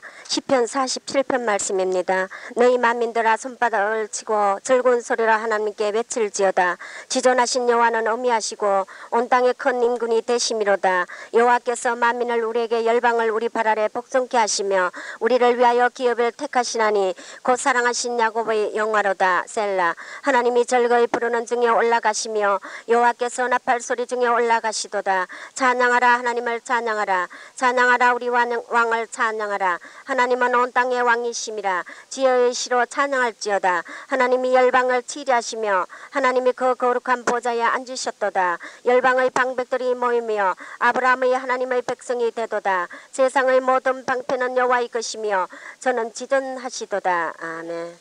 시편 47편 말씀입니다. 너희 만민들아 손바닥을 치고 즐거운 소리로 하나님께 외칠지어다. 지존하신 여호와는 어미하시고 온 땅의 큰 임군이 되심이로다. 여호와께서 만민을 우리에게 열방을 우리 발 아래 복종케 하시며 우리를 위하여 기업을 택하시나니 곧 사랑하신 야곱의 영화로다. 셀라. 하나님이 즐거이 부르는 중에 올라가시며 여호와께서 나팔 소리 중에 올라가시도다. 찬양하라 하나님을 찬양하라. 찬양하라 우리 왕을 찬양하라. 하나님은 온 땅의 왕이심이라. 지혜의 시로 찬양할지어다. 하나님이 열방을 치리하시며 하나님이 그 거룩한 보좌에 앉으셨도다. 열방의 방백들이 모이며 아브라함의 하나님의 백성이 되도다. 세상의 모든 방패는 여호와의 것이며 저는 지존하시도다. 아멘.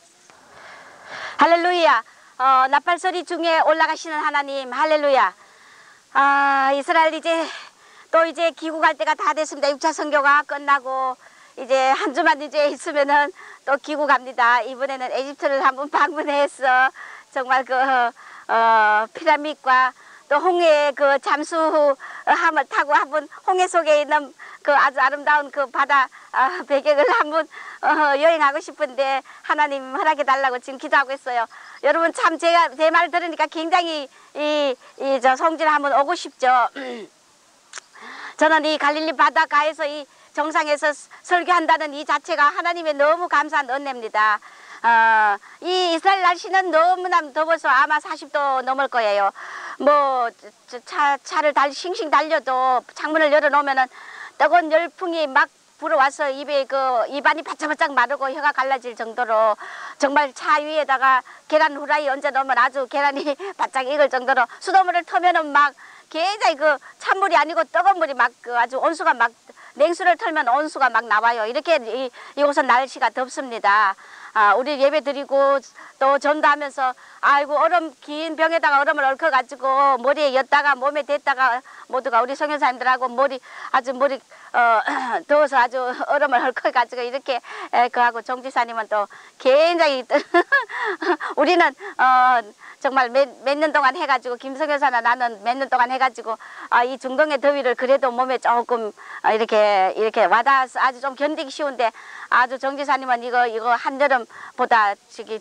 할렐루야. 나팔소리 중에 올라가시는 하나님, 할렐루야. 이스라엘 이제 귀국할 때가 다 됐습니다. 6차 선교가 끝나고 이제 한 주만 이제 있으면은 또 귀국합니다. 이번에는 에집트를 한번 방문해서 정말 그 피라밋과 또 홍해의 그 잠수함을 타고 한번 홍해 속에 있는 그 아주 아름다운 그 바다 배경을 한번 여행하고 싶은데 하나님 허락해 달라고 지금 기도하고 있어요. 여러분 참 제가 제 말 들으니까 굉장히 저 성지를 한번 오고 싶죠. 저는 이 갈릴리 바닷가에서 이 정상에서 설교한다는 이 자체가 하나님의 너무 감사한 은혜입니다. 이 이스라엘 날씨는 너무나 더워서 아마 40도 넘을 거예요. 뭐 차를 싱싱 달려도 창문을 열어놓으면은 뜨거운 열풍이 막 불어와서 입안이 바짝바짝 마르고 혀가 갈라질 정도로 정말 차 위에다가 계란 후라이 얹어 놓으면 아주 계란이 바짝 익을 정도로 수돗물을 터면은 막 굉장히 그 찬물이 아니고 뜨거운 물이 막 아주 온수가 막 냉수를 틀면 온수가 막 나와요. 이렇게 이곳은 날씨가 덥습니다. 우리 예배 드리고 또 전도하면서 아이고 얼음 긴 병에다가 얼음을 얽혀가지고 머리에 였다가 몸에 댔다가 모두가 우리 성교사님들하고 머리 더워서 아주 얼음을 얽혀가지고 이렇게 그하고 정지사님은 또 굉장히 우리는 정말 몇 년 동안 해가지고 김성효사나 나는 몇 년 동안 해가지고 이 중동의 더위를 그래도 몸에 조금 이렇게 와닿아서 아주 좀 견디기 쉬운데 아주 정지사님은 이거 한여름보다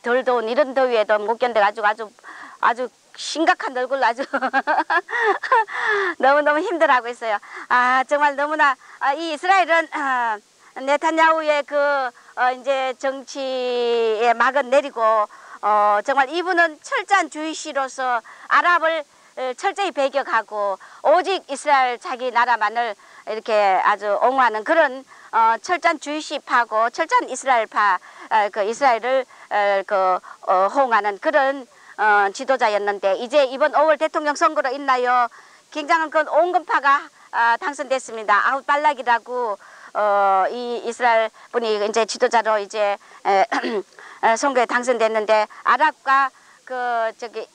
덜 더운 이런 더위에도 못 견뎌가지고 아주 심각한 얼굴로 아주 너무너무 힘들어하고 있어요. 정말 너무나 이 이스라엘은 네타냐후의 이제 정치의 막은 내리고 정말 이분은 철저한 주의시로서 아랍을 철저히 배격하고 오직 이스라엘 자기 나라만을 이렇게 아주 옹호하는 그런 철저한 주의시파고 철저한 이스라엘파 이스라엘을 호응하는 그런 지도자였는데 이제 이번 5월 대통령 선거로 인하여 굉장한 그 온건파가 당선됐습니다. 아웃 발락이라고 이 이스라엘 분이 이제 지도자로 이제 선거에 당선됐는데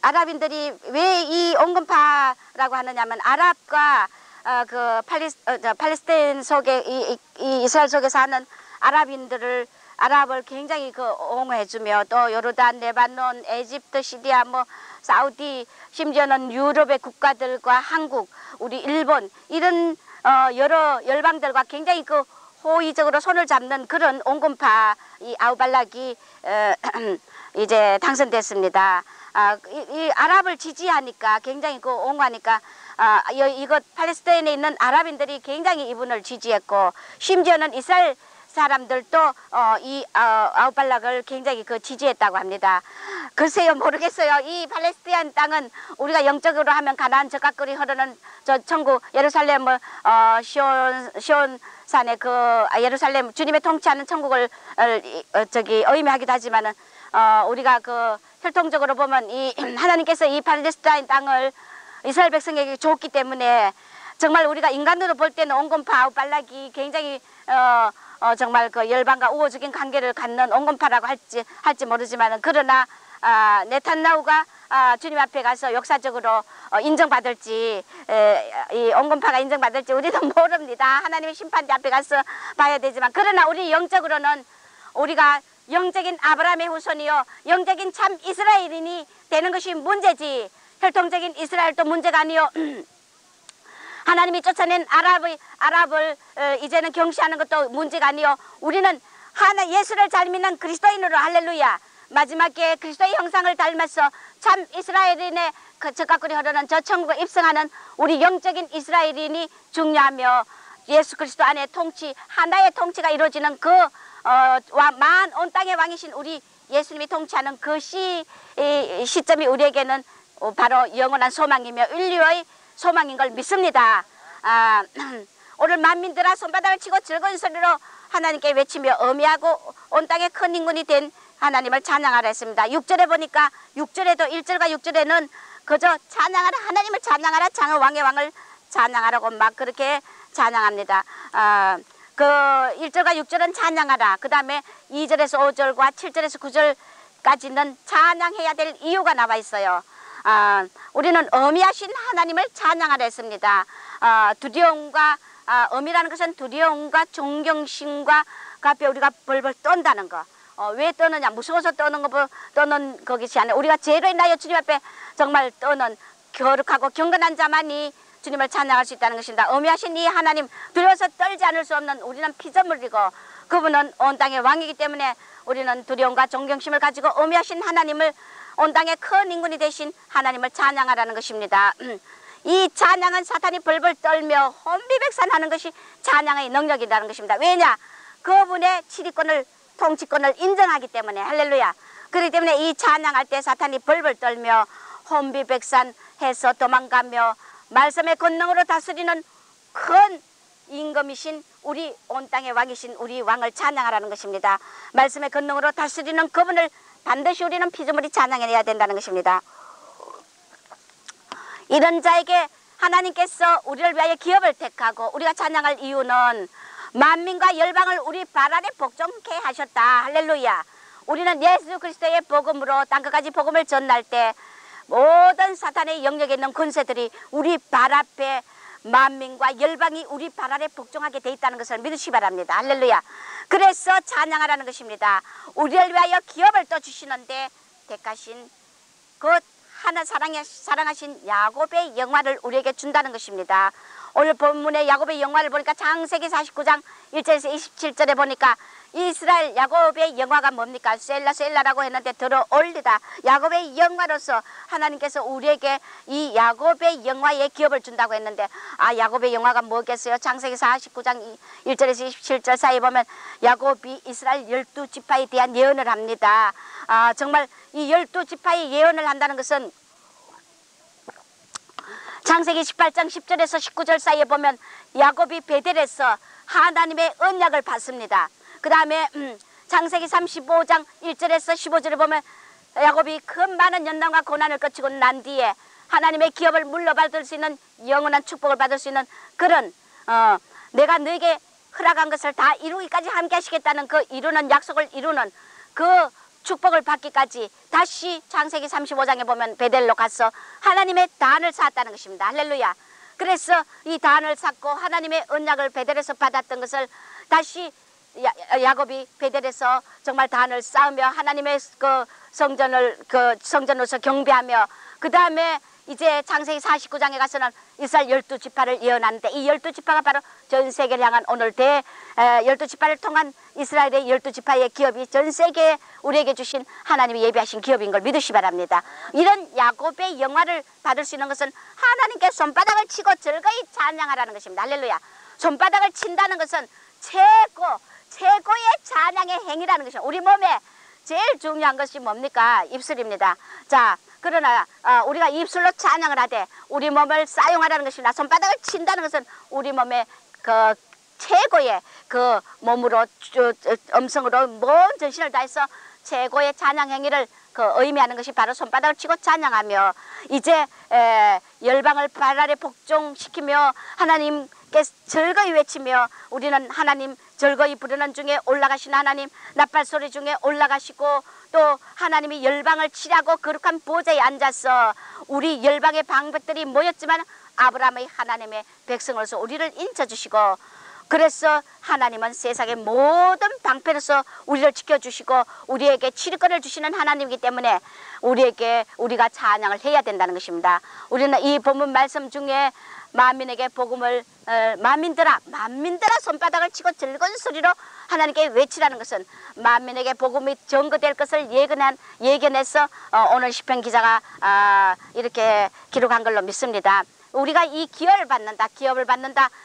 아랍인들이 왜 이 온건파라고 하느냐면 아랍과 팔레스타인 속에 이 이스라엘 속에 사는 아랍을 굉장히 옹호해주며 또 요르단, 레바논, 에집트, 시리아, 사우디, 심지어는 유럽의 국가들과 한국, 우리 일본 이런 여러 열방들과 굉장히 호의적으로 손을 잡는 그런 온건파 이 아우발락이 이제 당선됐습니다. 이 아랍을 지지하니까 굉장히 옹호하니까 이것 팔레스타인에 있는 아랍인들이 굉장히 이분을 지지했고 심지어는 이스라엘 사람들도 이 아우발락을 굉장히 지지했다고 합니다. 글쎄요 모르겠어요. 이 팔레스타인 땅은 우리가 영적으로 하면 가나안 적각거리 흐르는 저 천국 예루살렘 시온산의 예루살렘 주님의 통치하는 천국을 의미하기도 하지만은 우리가 혈통적으로 보면 이 하나님께서 이 팔레스타인 땅을 이스라엘 백성에게 줬기 때문에 정말 우리가 인간으로 볼 때는 온건파 아우발락이 굉장히 정말 열방과 우호적인 관계를 갖는 온건파라고 할지 모르지만 그러나 네탄야후가 주님 앞에 가서 역사적으로 인정받을지 이 온건파가 인정받을지 우리는 모릅니다. 하나님의 심판대 앞에 가서 봐야 되지만 그러나 우리 영적으로는 우리가 영적인 아브라함의 후손이요 영적인 참 이스라엘인이 되는 것이 문제지 혈통적인 이스라엘도 문제가 아니요 하나님이 쫓아낸 아랍을 이제는 경시하는 것도 문제가 아니요. 우리는 예수를 잘 믿는 그리스도인으로 할렐루야. 마지막에 그리스도의 형상을 닮아서 참 이스라엘인의 저 가꾸리 흐르는 저 천국에 입성하는 우리 영적인 이스라엘인이 중요하며 예수 그리스도 안에 하나의 통치가 이루어지는 만 온 땅의 왕이신 우리 예수님이 통치하는 그 시점이 우리에게는 바로 영원한 소망이며 인류의 소망인 걸 믿습니다. 오늘 만민들아 손바닥을 치고 즐거운 소리로 하나님께 외치며 어미하고 온 땅의 큰 인군이 된 하나님을 찬양하라 했습니다. 6절에 보니까 6절에도 1절과 6절에는 그저 찬양하라, 하나님을 찬양하라, 장의 왕의 왕을 찬양하라고 막 그렇게 찬양합니다. 그 1절과 6절은 찬양하라. 그 다음에 2절에서 5절과 7절에서 9절까지는 찬양해야 될 이유가 나와 있어요. 우리는 어미하신 하나님을 찬양하라 했습니다. 두려움과 어미라는 것은 두려움과 존경심과 그 앞에 우리가 벌벌 떤다는 거. 왜 떠느냐? 무서워서 떠는 것이 아니라 우리가 죄로 인하여 주님 앞에 정말 떠는 거룩하고 경건한 자만이 주님을 찬양할 수 있다는 것입니다. 어미하신 이 하나님, 두려워서 떨지 않을 수 없는 우리는 피조물이고 그분은 온 땅의 왕이기 때문에 우리는 두려움과 존경심을 가지고 어미하신 하나님을, 온 땅의 큰 인군이 되신 하나님을 찬양하라는 것입니다. 이 찬양은 사탄이 벌벌 떨며 혼비백산하는 것이 찬양의 능력이라는 것입니다. 왜냐? 그분의 치리권을, 통치권을 인정하기 때문에. 할렐루야. 그렇기 때문에 이 찬양할 때 사탄이 벌벌 떨며 혼비백산해서 도망가며 말씀의 권능으로 다스리는 큰 임금이신 우리 온 땅의 왕이신 우리 왕을 찬양하라는 것입니다. 말씀의 권능으로 다스리는 그분을 반드시 우리는 피조물이 찬양해야 된다는 것입니다. 이런 자에게 하나님께서 우리를 위하여 기업을 택하고 우리가 찬양할 이유는 만민과 열방을 우리 발 아래 복종케 하셨다. 할렐루야. 우리는 예수 그리스도의 복음으로 땅끝까지 복음을 전할 때 모든 사탄의 영역에 있는 군세들이 우리 발 앞에, 만민과 열방이 우리 발 아래 복종하게 돼 있다는 것을 믿으시기 바랍니다. 할렐루야. 그래서 찬양하라는 것입니다. 우리를 위하여 기업을 또 주시는데 택하신 그 하나 사랑하신 야곱의 영화를 우리에게 준다는 것입니다. 오늘 본문의 야곱의 영화를 보니까 창세기 49장 1절에서 27절에 보니까 이스라엘 야곱의 영화가 뭡니까? 셀라라고 했는데 들어올리다. 야곱의 영화로서 하나님께서 우리에게 이 야곱의 영화의 기업을 준다고 했는데, 야곱의 영화가 뭐겠어요? 창세기 49장 1절에서 27절 사이에 보면 야곱이 이스라엘 12지파에 대한 예언을 합니다. 정말 이 12지파의 예언을 한다는 것은 창세기 18장 10절에서 19절 사이에 보면 야곱이 베델에서 하나님의 언약을 받습니다. 그 다음에 창세기 35장 1절에서 15절에 보면 야곱이 큰 많은 연단과 고난을 거치고 난 뒤에 하나님의 기업을 물려받을 수 있는 영원한 축복을 받을 수 있는 그런 내가 너에게 허락한 것을 다 이루기까지 함께 하시겠다는 그 이루는 약속을 이루는 그 축복을 받기까지 다시 창세기 35장에 보면 베델로 가서 하나님의 단을 쌓았다는 것입니다. 할렐루야. 그래서 이 단을 쌓고 하나님의 언약을 베델에서 받았던 것을 다시 야곱이 베델에서 정말 단을 쌓으며 하나님의 그 성전으로서 경배하며 그 다음에 이제 창세기 49장에 가서는 이스라엘 12지파를 예언하는데 이 12지파가 바로 전 세계를 향한 오늘 12지파를 통한 이스라엘의 12지파의 기업이 전 세계에 우리에게 주신 하나님이 예비하신 기업인 걸 믿으시 바랍니다. 이런 야곱의 영화를 받을 수 있는 것은 하나님께 손바닥을 치고 즐거이 찬양하라는 것입니다. 할렐루야. 손바닥을 친다는 것은 최고의 찬양의 행위라는 것입니다. 우리 몸에 제일 중요한 것이 뭡니까? 입술입니다. 자, 그러나 우리가 입술로 찬양을 하되 우리 몸을 사용하라는 것입니다. 손바닥을 친다는 것은 우리 몸의 그 최고의 그 몸으로 음성으로 온 전신을 다해서 최고의 찬양 행위를 의미하는 것이 바로 손바닥을 치고 찬양하며 이제 열방을 발 아래 복종시키며 하나님께 즐거이 외치며 우리는 하나님 즐거이 부르는 중에 올라가신 하나님 나팔소리 중에 올라가시고 또 하나님이 열방을 치라고 거룩한 보좌에 앉아서 우리 열방의 방백들이 모였지만 아브라함의 하나님의 백성으로서 우리를 인쳐주시고 그래서 하나님은 세상의 모든 방패로서 우리를 지켜주시고 우리에게 치료권을 주시는 하나님이기 때문에 우리가 찬양을 해야 된다는 것입니다. 우리는 이 본문 말씀 중에 만민에게 복음을 만민들아 손바닥을 치고 즐거운 소리로 하나님께 외치라는 것은 만민에게 복음이 전거될 것을 예견해서 오늘 시편 기자가 이렇게 기록한 걸로 믿습니다. 우리가 이 기업을 받는다.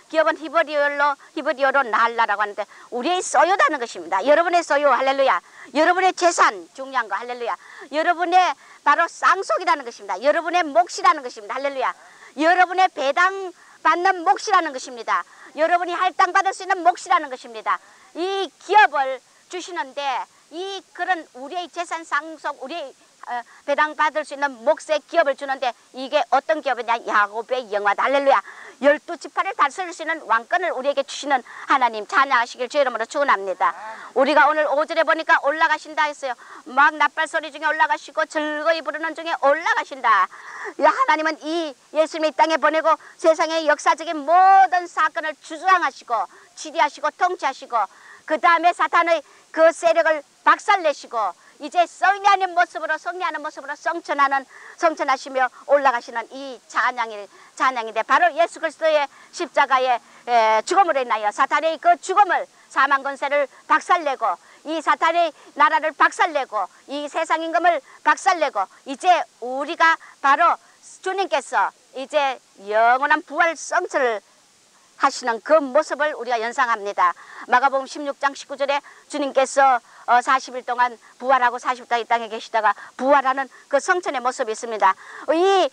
기업은 히브리어로 날라라고 하는데 우리의 소유라는 것입니다. 여러분의 소유, 할렐루야. 여러분의 재산, 중요한 거, 할렐루야. 여러분의 바로 쌍속이라는 것입니다. 여러분의 몫이라는 것입니다. 할렐루야. 여러분의 배당 받는 몫이라는 것입니다. 여러분이 할당받을 수 있는 몫이라는 것입니다. 이 기업을 주시는데 이 그런 우리의 재산 상속, 우리의 배당받을 수 있는 몫의 기업을 주는데 이게 어떤 기업이냐? 야곱의 영화다. 할렐루야. 12지파를 다스릴 수 있는 왕권을 우리에게 주시는 하나님 찬양하시길 주의 이름으로 축원합니다. 우리가 오늘 5절에 보니까 올라가신다 했어요. 막 나팔소리 중에 올라가시고 즐거이 부르는 중에 올라가신다. 하나님은 이 예수님이 땅에 보내고 세상의 역사적인 모든 사건을 주장하시고 지휘하시고 통치하시고 그 다음에 사탄의 그 세력을 박살내시고 이제 승리하는 모습으로 성천하시며 올라가시는 이 찬양인데 바로 예수 그리스도의 십자가의 죽음으로 인하여 사탄의 그 죽음을 사망 권세를 박살내고 이 사탄의 나라를 박살내고 이 세상 임금을 박살내고 이제 우리가 바로 주님께서 이제 영원한 부활 성천을 하시는 그 모습을 우리가 연상합니다. 마가복음 16장 19절에 주님께서 40일 동안 부활하고 40일 이 땅에 계시다가 부활하는 그 성천의 모습이 있습니다. 이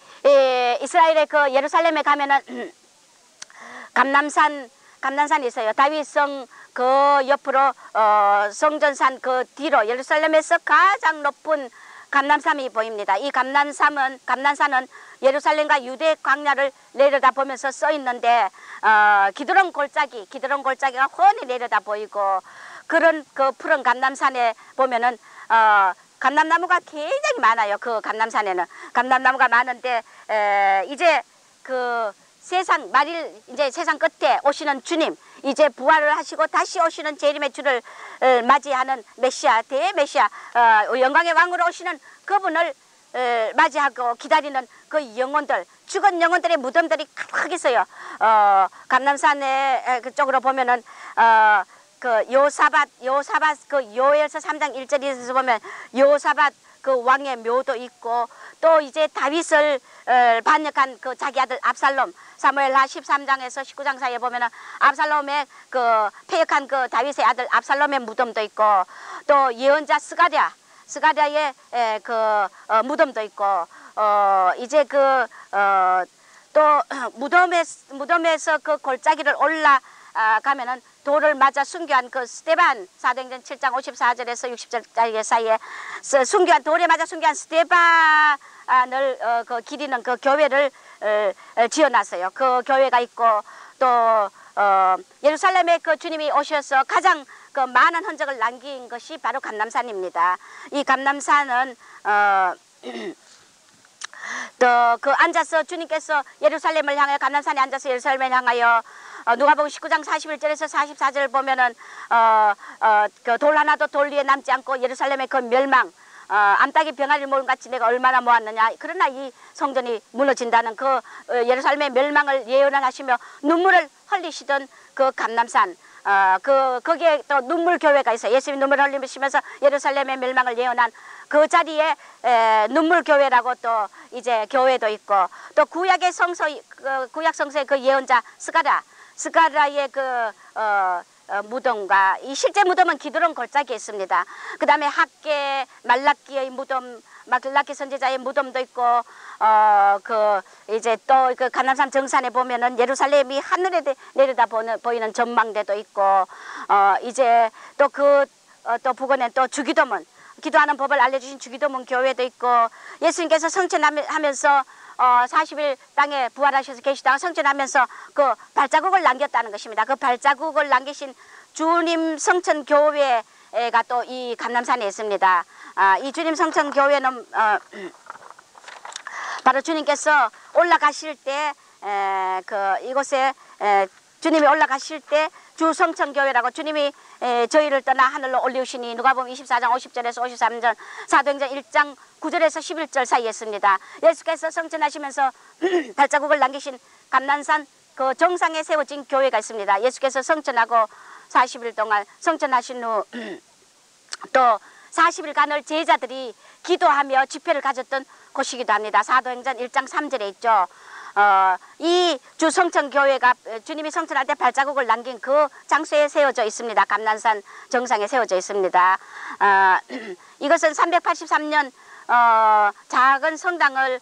이스라엘의 그 예루살렘에 가면은 감람산이 있어요. 다윗성 그 옆으로 성전산 그 뒤로 예루살렘에서 가장 높은 감람산이 보입니다. 이 감람산은 예루살렘과 유대 광야를 내려다 보면서 써 있는데 기드론 골짜기가 훤히 내려다 보이고 그런 그 푸른 감람산에 보면은 감람나무가 굉장히 많아요. 그 감람산에는 감람나무가 많은데 이제 그 세상 끝에 오시는 주님 이제 부활을 하시고 다시 오시는 재림의 주를 맞이하는 메시아 대메시아 영광의 왕으로 오시는 그분을 맞이하고 기다리는 그 영혼들 죽은 영혼들의 무덤들이 가득 있어요. 감람산에 그쪽으로 보면은 그 요사밭 그 요엘서 3장 1절에서 보면 요사밭 그 왕의 묘도 있고 또 이제 다윗을 반역한 그 자기 아들 압살롬 사무엘하 13장에서 19장 사이에 보면은 압살롬의 그 패역한 그 다윗의 아들 압살롬의 무덤도 있고 또 예언자 스가랴의 그 무덤도 있고 이제 그 또 무덤에서 그 골짜기를 올라가면은 돌을 맞아 순교한 그 스데반 사도행전 7장 54절에서 60절 사이에 순교한 돌에 맞아 순교한 스데반을 그 기리는 그 교회를 지어놨어요. 그 교회가 있고 또 예루살렘에 그 주님이 오셔서 가장 그 많은 흔적을 남긴 것이 바로 감람산입니다. 이 감람산은 또 그 앉아서 주님께서 예루살렘을 향하여 감람산에 앉아서 예루살렘을 향하여 누가복음 19장 41절에서 44절 보면은 그 돌 하나도 돌 위에 남지 않고 예루살렘의 그 멸망 암탉이 병아리를 모은 같이 내가 얼마나 모았느냐. 그러나 이 성전이 무너진다는 그 예루살렘의 멸망을 예언을 하시며 눈물을 흘리시던 그 감람산 거기에 또 눈물 교회가 있어요. 예수님이 눈물을 흘리시면서 예루살렘의 멸망을 예언한 그 자리에 눈물 교회라고 또 이제 교회도 있고 또 구약의 성서 구약 성서의 그 예언자 스가랴의 그 무덤과 이 실제 무덤은 기드론 골짜기에 있습니다. 그 다음에 학계 말라기의 무덤, 말라기 선지자의 무덤도 있고 그 이제 또 그 감람산 정산에 보면은 예루살렘이 하늘에 내려다 보이는 전망대도 있고 이제 또 그 또 북원에 또 주기도문 기도하는 법을 알려주신 주기도문 교회도 있고 예수님께서 성천하면서 40일 땅에 부활하셔서 계시다가 성천하면서 그 발자국을 남겼다는 것입니다. 그 발자국을 남기신 주님 성천 교회가 또 이 감람산에 있습니다. 이 주님 성천 교회는 바로 주님께서 올라가실 때 이곳에 주님이 올라가실 때 주성천교회라고 주님이 저희를 떠나 하늘로 올리우시니 누가복음 24장 50절에서 53절 사도행전 1장 9절에서 11절 사이에 있습니다. 예수께서 성천하시면서 발자국을 남기신 감난산 그 정상에 세워진 교회가 있습니다. 예수께서 성천하고 40일 동안 성천하신 후 또 40일간을 제자들이 기도하며 집회를 가졌던 곳이기도 합니다. 사도행전 1장 3절에 있죠. 이 주성천교회가 주님이 성천할 때 발자국을 남긴 그 장소에 세워져 있습니다. 감난산 정상에 세워져 있습니다. 이것은 383년 작은 성당을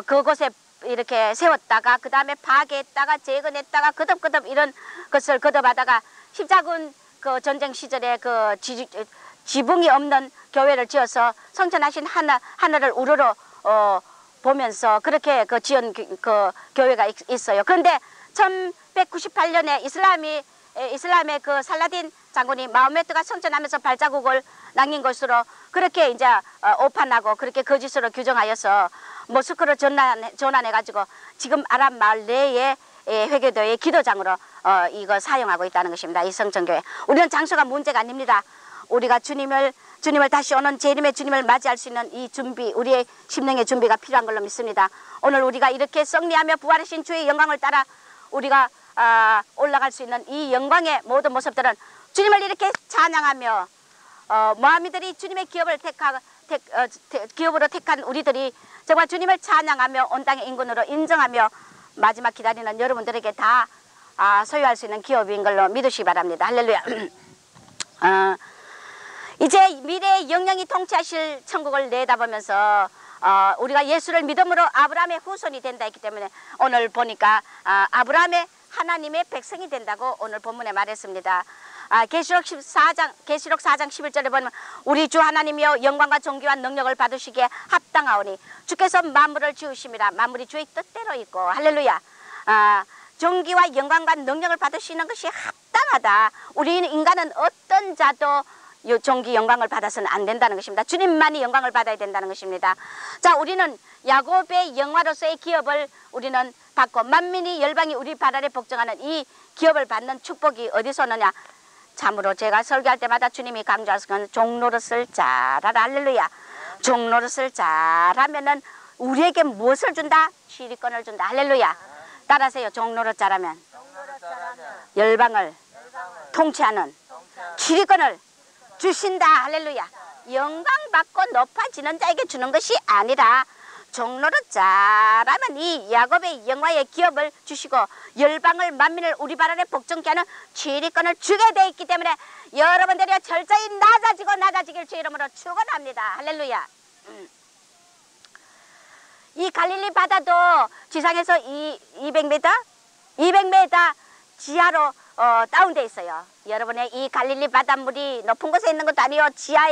그곳에 이렇게 세웠다가 그 다음에 파괴했다가 재건했다가 거듭거듭 이런 것을 거듭하다가 십자군 그 전쟁 시절에 그 지붕이 없는 교회를 지어서 성천하신 하늘을 우러러 보면서 그렇게 그 지은 그 교회가 있어요. 그런데 1198년에 이슬람의 그 살라딘 장군이 마호메트가 성천하면서 발자국을 남긴 것으로 그렇게 이제 오판하고 그렇게 거짓으로 규정하여서 모스크로 전환해가지고 지금 아랍 마을 내에 회계도의 기도장으로 이거 사용하고 있다는 것입니다. 이 성천교회. 우리는 장소가 문제가 아닙니다. 우리가 주님을 다시 오는 재림의 주님을 맞이할 수 있는 이 준비, 우리의 심령의 준비가 필요한 걸로 믿습니다. 오늘 우리가 이렇게 승리하며 부활하신 주의 영광을 따라 우리가 올라갈 수 있는 이 영광의 모든 모습들은 주님을 이렇게 찬양하며 모하미들이 주님의 기업으로 택한 우리들이 정말 주님을 찬양하며 온 땅의 인군으로 인정하며 마지막 기다리는 여러분들에게 다 소유할 수 있는 기업인 걸로 믿으시기 바랍니다. 할렐루야. 이제 미래의 영영이 통치하실 천국을 내다보면서 우리가 예수를 믿음으로 아브라함의 후손이 된다 했기 때문에 오늘 보니까 아브라함의 하나님의 백성이 된다고 오늘 본문에 말했습니다. 계시록 4장 11절에 보면 우리 주 하나님이여 영광과 존귀와 능력을 받으시기에 합당하오니 주께서 만물을 지으심이라 만물이 주의 뜻대로 있고 할렐루야. 존귀와 영광과 능력을 받으시는 것이 합당하다. 우리 인간은 어떤 자도 존귀 영광을 받아서는 안 된다는 것입니다. 주님만이 영광을 받아야 된다는 것입니다. 자, 우리는 야곱의 영화로서의 기업을 우리는 받고 만민이 열방이 우리 발 아래 복종하는 이 기업을 받는 축복이 어디서 오느냐. 참으로 제가 설교할 때마다 주님이 강조하시는 종노릇을 잘하라. 할렐루야. 종노릇을 잘하면은 우리에게 무엇을 준다? 지리권을 준다. 할렐루야. 따라하세요. 종노릇 잘하면 열방을 통치하는 지리권을 주신다. 할렐루야. 영광 받고 높아지는 자에게 주는 것이 아니라 종로릇 잘하면 이 야곱의 영화의 기업을 주시고 열방을 만민을 우리 발 아래 복종케 하는 지리권을 주게 돼 있기 때문에 여러분들이 철저히 낮아지길 주 이름으로 축원합니다. 할렐루야. 이 갈릴리 바다도 지상에서 200m 지하로 다운돼 있어요. 여러분의 이 갈릴리 바닷물이 높은 곳에 있는 것도 아니요. 지하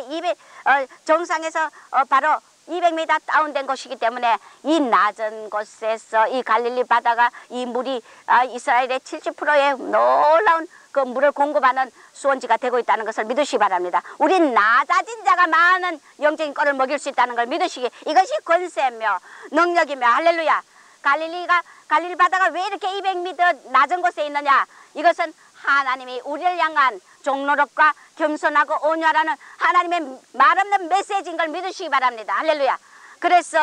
정상에서 바로 200m 다운된 곳이기 때문에 이 낮은 곳에서 이 갈릴리 바다가 이 물이 이스라엘의 70%의 놀라운 그 물을 공급하는 수원지가 되고 있다는 것을 믿으시기 바랍니다. 우리 낮아진 자가 많은 영적인 꼴을 먹일 수 있다는 걸 믿으시기, 이것이 권세며 능력이며 할렐루야. 갈릴리 바다가 왜 이렇게 200m 낮은 곳에 있느냐? 이것은 하나님이 우리를 향한 종로릇과 겸손하고 온유하라는 하나님의 말없는 메시지인 걸 믿으시기 바랍니다. 할렐루야. 그래서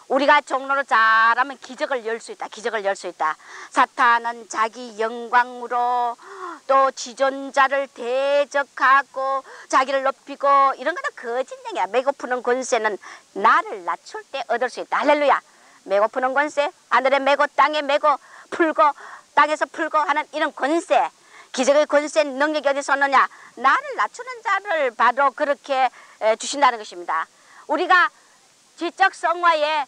우리가 종로릇 잘하면 기적을 열 수 있다. 기적을 열 수 있다. 사탄은 자기 영광으로 또 지존자를 대적하고 자기를 높이고 이런 거는 거짓말이야. 메고푸는 권세는 나를 낮출 때 얻을 수 있다. 할렐루야. 메고푸는 권세, 하늘에 메고 땅에 메고 풀고 땅에서 풀고 하는 이런 권세, 기적의 권세 능력이 어디서 오느냐? 나를 낮추는 자를 바로 그렇게 주신다는 것입니다. 우리가 지적 성화의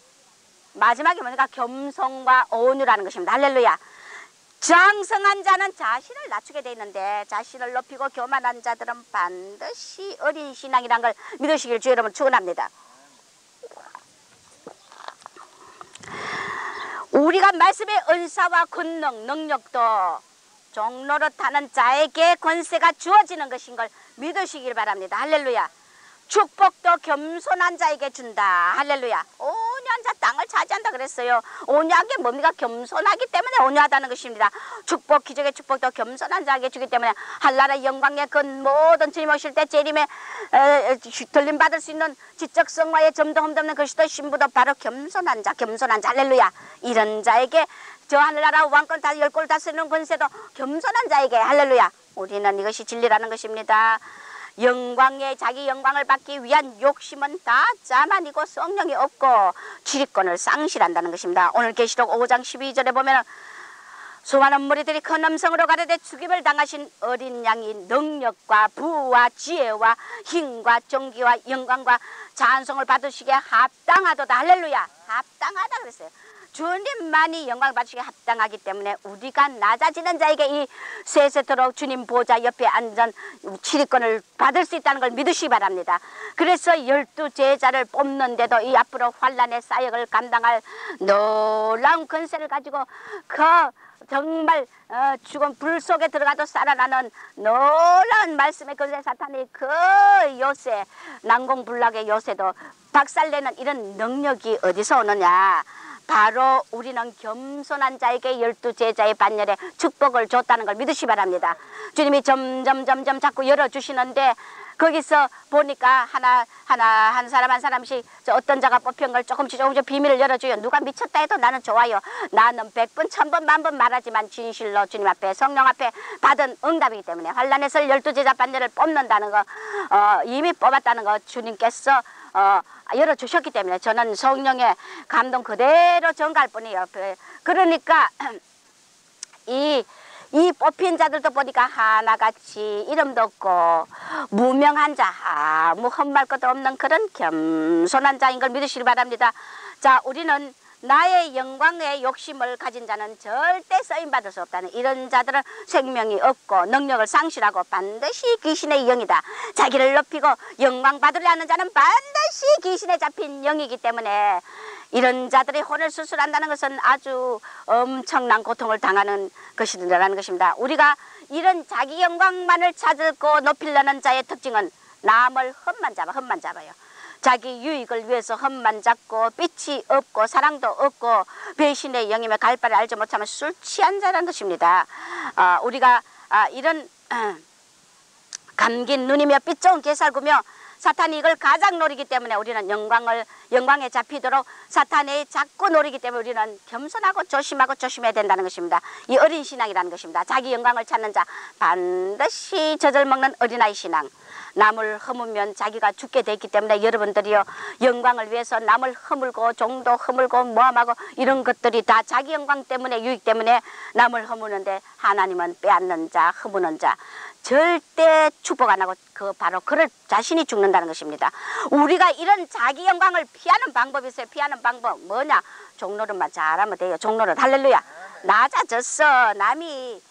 마지막에 뭐니까 겸손과 온유라는 것입니다. 할렐루야. 장성한 자는 자신을 낮추게 돼 있는데 자신을 높이고 교만한 자들은 반드시 어린 신앙이라는 걸 믿으시길 주 여러분 축원합니다. 우리가 말씀의 은사와 권능, 능력도 종노릇하는 자에게 권세가 주어지는 것인 걸 믿으시길 바랍니다. 할렐루야. 축복도 겸손한 자에게 준다. 할렐루야. 온유한 자 땅을 차지한다 그랬어요. 온유한 게 뭡니까? 겸손하기 때문에 온유하다는 것입니다. 축복, 기적의 축복도 겸손한 자에게 주기 때문에 한나라 영광의 그 모든 주님 오실 때 재림에 들림 받을 수 있는 지적 성화의 점도 흠도 없는 그리스도 신부도 바로 겸손한 자, 겸손한 자. 할렐루야. 이런 자에게 저 하늘나라 왕권 다 열골 다스리는 권세도 겸손한 자에게 할렐루야. 우리는 이것이 진리라는 것입니다. 영광에 자기 영광을 받기 위한 욕심은 다 자만이고 성령이 없고 주리권을 상실한다는 것입니다. 오늘 계시록 5장 12절에 보면 수많은 무리들이 큰 음성으로 가르되 죽임을 당하신 어린 양이 능력과 부와 지혜와 힘과 존귀와 영광과 찬송을 받으시기에 합당하도다. 할렐루야. 합당하다 그랬어요. 주님만이 영광을 받으시기에 합당하기 때문에 우리가 낮아지는 자에게 이 세세토록 주님 보좌 옆에 앉은 치리권을 받을 수 있다는 걸 믿으시기 바랍니다. 그래서 12 제자를 뽑는데도 이 앞으로 환란의 사역을 감당할 놀라운 권세를 가지고 그 정말 죽은 불 속에 들어가도 살아나는 놀라운 말씀의 권세 사탄이 그 요새 난공불락의 요새도 박살내는 이런 능력이 어디서 오느냐. 바로 우리는 겸손한 자에게 12 제자의 반열에 축복을 줬다는 걸 믿으시기 바랍니다. 주님이 점점 자꾸 열어주시는데 거기서 보니까 한 사람 한 사람씩 저 어떤 자가 뽑힌 걸 조금씩 비밀을 열어줘요. 누가 미쳤다 해도 나는 좋아요. 나는 100번 1000번 만번 말하지만 진실로 주님 앞에 성령 앞에 받은 응답이기 때문에 환란에서 12 제자 반열을 뽑는다는 거 이미 뽑았다는 거 주님께서 열어주셨기 때문에 저는 성령의 감동 그대로 전가할 뿐이에요. 그러니까 이 뽑힌 자들도 보니까 하나같이 이름도 없고 무명한 자, 아무 흠말 것도 없는 그런 겸손한 자인 걸 믿으시기 바랍니다. 자, 우리는 나의 영광의 욕심을 가진 자는 절대 쓰임받을 수 없다는 이런 자들은 생명이 없고 능력을 상실하고 반드시 귀신의 영이다. 자기를 높이고 영광 받으려 하는 자는 반드시 귀신에 잡힌 영이기 때문에 이런 자들이 혼을 수술한다는 것은 아주 엄청난 고통을 당하는 것이라는 것입니다. 우리가 이런 자기 영광만을 찾고 높이려는 자의 특징은 남을 흠만 잡아요. 자기 유익을 위해서 흠만 잡고 빛이 없고 사랑도 없고 배신의 영임에 갈 바를 알지 못하면 술 취한 자라는 것입니다. 우리가 이런 감긴 눈이며 빛 좋은 개살구며 사탄이 이걸 가장 노리기 때문에 우리는 영광에 잡히도록 사탄이 자꾸 노리기 때문에 우리는 겸손하고 조심해야 된다는 것입니다. 이 어린 신앙이라는 것입니다. 자기 영광을 찾는 자 반드시 젖을 먹는 어린아이 신앙. 남을 허물면 자기가 죽게 돼 있기 때문에 여러분들이요 영광을 위해서 남을 허물고 종도 허물고 모함하고 이런 것들이 다 자기 영광 때문에 유익 때문에 남을 허무는데 하나님은 빼앗는 자 허무는 자 절대 축복 안 하고 바로 그럴 자신이 죽는다는 것입니다. 우리가 이런 자기 영광을 피하는 방법이 있어요. 피하는 방법 뭐냐? 종노릇만 잘하면 돼요. 종노릇 할렐루야. 낮아졌어. 남이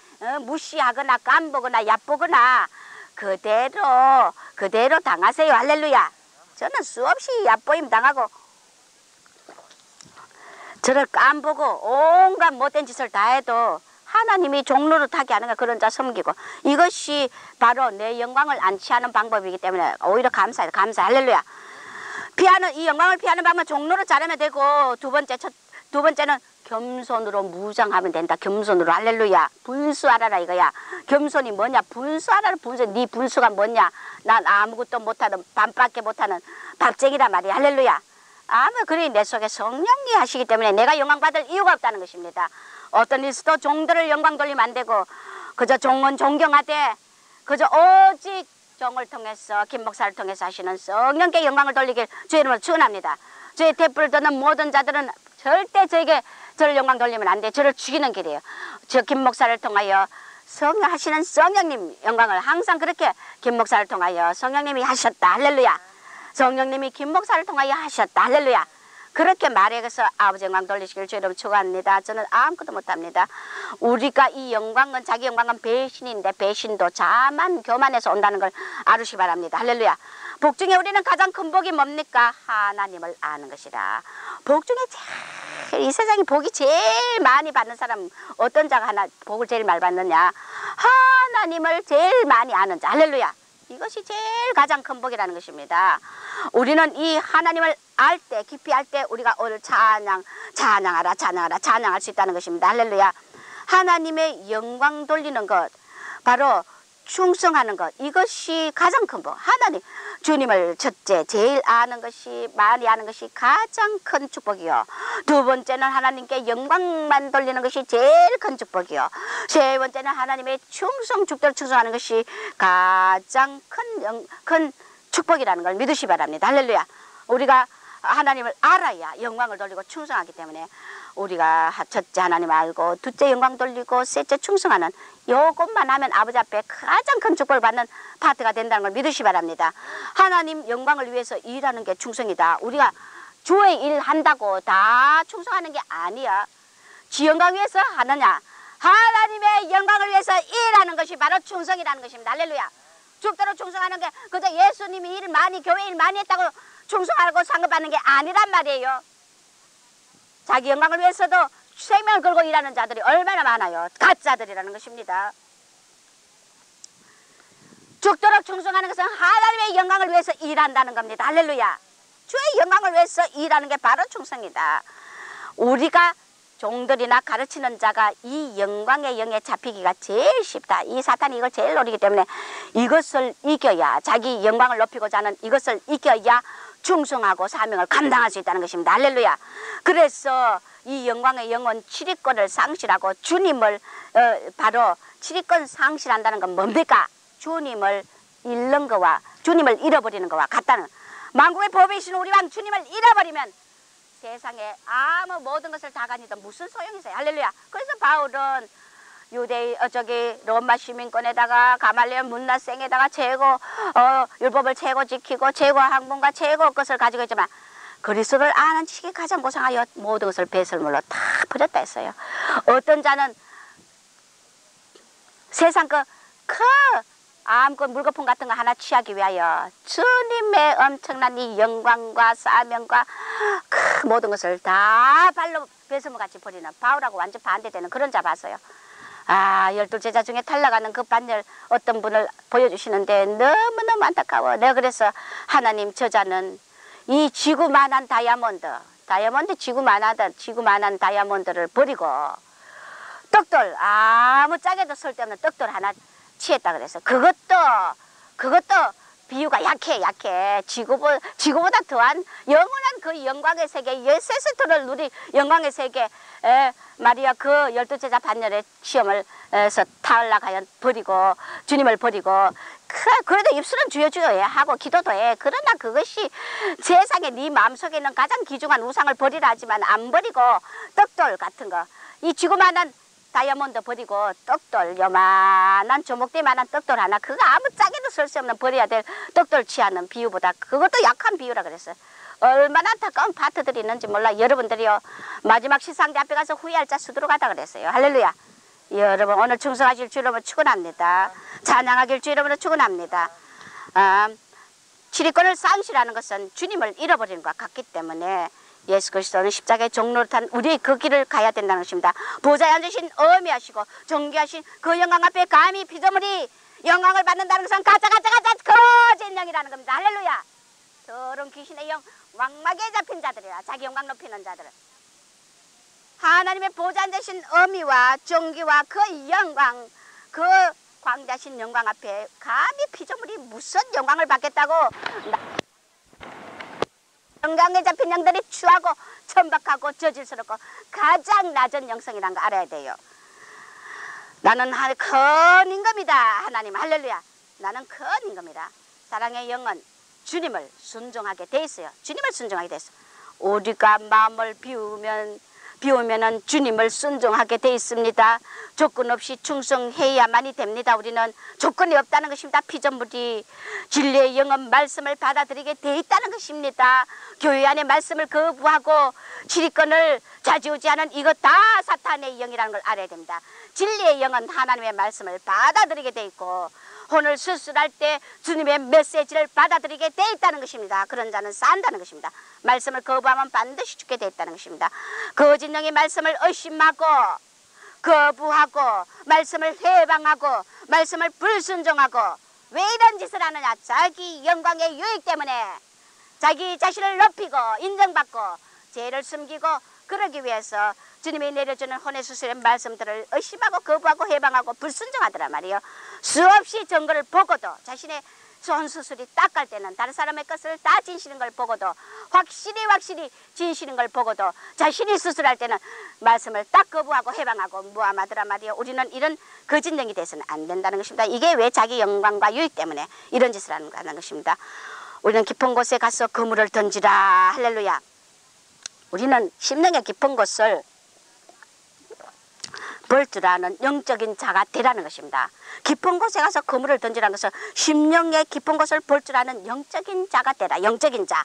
무시하거나 깜보거나 얕보거나 그대로 당하세요. 할렐루야. 저는 수없이 얕보임 당하고 저를 깜보고 온갖 못된 짓을 다 해도 하나님이 종노릇하게 하는 거 그런 자 섬기고 이것이 바로 내 영광을 안 취하는 방법이기 때문에 오히려 감사해요. 할렐루야. 이 영광을 피하는 방법은 종노릇 잘하면 되고 두 번째는 겸손으로 무장하면 된다. 겸손으로 할렐루야. 분수하라라 이거야. 겸손이 뭐냐? 분수하라라. 네 분수가 뭐냐? 난 아무것도 못하는 밤밖에 못하는 밥쟁이란 말이야. 할렐루야. 그리 내 속에 성령이 하시기 때문에 내가 영광 받을 이유가 없다는 것입니다. 어떤 일서도 종들을 영광 돌리면 안 되고 그저 종은 존경하되 그저 오직 종을 통해서 김 목사를 통해서 하시는 성령께 영광을 돌리길 주의 이름으로 축원합니다. 주의 대뿔을 듣는 모든 자들은 절대 저를 영광 돌리면 안 돼. 저를 죽이는 길이에요. 저 김 목사를 통하여 하시는 성령님 영광을 항상 그렇게 김 목사를 통하여 성령님이 하셨다. 할렐루야. 성령님이 김 목사를 통하여 하셨다. 할렐루야. 그렇게 말해서 아버지 영광 돌리시길 주의 이름으로 축원합니다. 저는 아무것도 못합니다. 우리가 이 영광은 자기 영광은 배신인데 배신도 자만 교만해서 온다는 걸 알으시기 바랍니다. 할렐루야. 복 중에 우리는 가장 큰 복이 뭡니까? 하나님을 아는 것이다. 복 중에 이 세상에 복이 제일 많이 받는 사람 어떤 자가 복을 제일 많이 받느냐? 하나님을 제일 많이 아는 자. 할렐루야. 이것이 제일 가장 큰 복이라는 것입니다. 우리는 이 하나님을 알 때, 깊이 알 때 우리가 오늘 찬양하라, 찬양할 수 있다는 것입니다. 할렐루야. 하나님의 영광 돌리는 것, 바로 충성하는 것, 이것이 가장 큰 복. 하나님, 주님을 첫째, 제일 아는 것이, 많이 아는 것이 가장 큰 축복이요. 두 번째는 하나님께 영광만 돌리는 것이 제일 큰 축복이요. 세 번째는 하나님의 죽도록 충성하는 것이 가장 큰 축복이라는 걸 믿으시 바랍니다. 할렐루야. 우리가 하나님을 알아야 영광을 돌리고 충성하기 때문에 우리가 첫째 하나님 알고 둘째 영광 돌리고 셋째 충성하는 요것만 하면 아버지 앞에 가장 큰 축복을 받는 파트가 된다는 걸 믿으시 바랍니다. 하나님 영광을 위해서 일하는 게 충성이다. 우리가 주의 일 한다고 다 충성하는 게 아니야. 지 영광 위해서 하느냐? 하나님의 영광을 위해서 일하는 것이 바로 충성이라는 것입니다. 할렐루야. 죽도록 충성하는 게 그저 예수님이 일 많이 교회 일 많이 했다고 충성하고 상급받는 게 아니란 말이에요. 자기 영광을 위해서도 생명을 걸고 일하는 자들이 얼마나 많아요. 가짜들이라는 것입니다. 죽도록 충성하는 것은 하나님의 영광을 위해서 일한다는 겁니다. 할렐루야. 주의 영광을 위해서 일하는 게 바로 충성이다. 우리가 종들이나 가르치는 자가 이 영광의 영에 잡히기가 제일 쉽다. 이 사탄이 이걸 제일 노리기 때문에 이것을 이겨야, 자기 영광을 높이고자 하는 이것을 이겨야 충성하고 사명을 감당할 수 있다는 것입니다. 할렐루야. 그래서 이 영광의 영은 치리권을 상실하고 주님을 바로 치리권 상실한다는 건 뭡니까? 주님을 잃는 거와 주님을 잃어버리는 거와 같다는, 만국의 법이신 우리 왕 주님을 잃어버리면 세상에 아무 모든 것을 다 가지던 무슨 소용이 있어요. 할렐루야. 그래서 바울은 로마 시민권에다가 가말리엘 문나생에다가 최고 율법을 최고 지키고 최고 학문과 최고 것을 가지고 있지만 그리스도를 아는 지식이 가장 고상하여 모든 것을 배설물로 다 버렸다 했어요. 어떤 자는 세상 아무것 물거품 같은 거 하나 취하기 위하여 주님의 엄청난 이 영광과 사명과 그 모든 것을 다 발로 배설물같이 버리는 바울하고 완전 반대되는 그런 자 봤어요. 12제자 중에 탈락하는 그 반열 어떤 분을 보여주시는데 너무너무 안타까워. 내가 그래서 하나님, 저자는 이 지구만한 지구만한 다이아몬드를 버리고 떡돌, 아무 짝에도 쓸데없는 떡돌 하나 취했다 그래서 그것도 비유가 약해. 지구보다 더한 영원한 그 영광의 세계, 세세토를 누리 영광의 세계, 마리아 그 12제자 반열의 시험을에서 탈락하여 버리고 주님을 버리고 그래도 입술은 주여 하고 기도도 해. 그러나 그것이 세상에 네 마음속에 있는 가장 귀중한 우상을 버리라 하지만 안 버리고 떡돌 같은 거, 이 지구만한 다이아몬드 버리고 떡돌, 요만한 조목대만한 떡돌 하나, 그거 아무 짝에도 쓸 수 없는 버려야 될 떡돌 취하는 비유보다 그것도 약한 비유라 그랬어요. 얼마나 안타까운 파트들이 있는지 몰라. 여러분들이요, 마지막 시상대 앞에 가서 후회할 자 수두룩 하다 그랬어요. 할렐루야. 여러분, 오늘 충성하실 주 여러분 축원합니다. 찬양하길 주 여러분을 축원합니다. 치리권을 상실하는 것은 주님을 잃어버리는 것과 같기 때문에 예수 그리스도는 십자가의 종로를 탄 우리의 그 길을 가야 된다는 것입니다. 보좌에 앉으신 어미하시고 존귀하신 그 영광 앞에 감히 피조물이 영광을 받는다는 것은 가짜 거짓 영이라는 겁니다. 할렐루야. 더러운 귀신의 영, 왕막에 잡힌 자들이라, 자기 영광 높이는 자들은 하나님의 보좌에 앉으신 어미와 존귀와 그 영광, 그 광대하신 영광 앞에 감히 피조물이 무슨 영광을 받겠다고 영광에 잡힌 영들이 추하고 천박하고 저질스럽고 가장 낮은 영성이라는 거 알아야 돼요. 나는 큰 임금이다. 하나님, 할렐루야. 나는 큰 임금이다. 사랑의 영은 주님을 순종하게 돼 있어요. 주님을 순종하게 돼 있어. 우리가 마음을 비우면은 주님을 순종하게 돼 있습니다. 조건 없이 충성해야만이 됩니다. 우리는 조건이 없다는 것입니다. 피조물이 진리의 영은 말씀을 받아들이게 돼 있다는 것입니다. 교회 안에 말씀을 거부하고 치리권을 좌지우지하는 이것 다 사탄의 영이라는 걸 알아야 됩니다. 진리의 영은 하나님의 말씀을 받아들이게 돼 있고 혼을 수술할 때 주님의 메시지를 받아들이게 돼 있다는 것입니다. 그런 자는 산다는 것입니다. 말씀을 거부하면 반드시 죽게 돼 있다는 것입니다. 거짓 영이 말씀을 의심하고 거부하고 말씀을 해방하고 말씀을 불순종하고 왜 이런 짓을 하느냐? 자기 영광의 유익 때문에 자기 자신을 높이고 인정받고 죄를 숨기고 그러기 위해서 주님이 내려주는 혼외수술의 말씀들을 의심하고 거부하고 해방하고 불순종하더란 말이에요. 수없이 증거를 보고도 자신의 손수술이 딱 갈 때는 다른 사람의 것을 다 진시는 걸 보고도 확실히 진시는 걸 보고도 자신이 수술할 때는 말씀을 딱 거부하고 해방하고 무함하더란 말이에요. 우리는 이런 거짓령이 돼서는 안 된다는 것입니다. 이게 왜 자기 영광과 유익 때문에 이런 짓을 하는 것입니다. 우리는 깊은 곳에 가서 그물을 던지라. 할렐루야. 우리는 심령의 깊은 곳을 볼 줄 아는 영적인 자가 되라는 것입니다. 깊은 곳에 가서 그물을 던지라는 것은 심령의 깊은 곳을 볼 줄 아는 영적인 자가 되라. 영적인 자.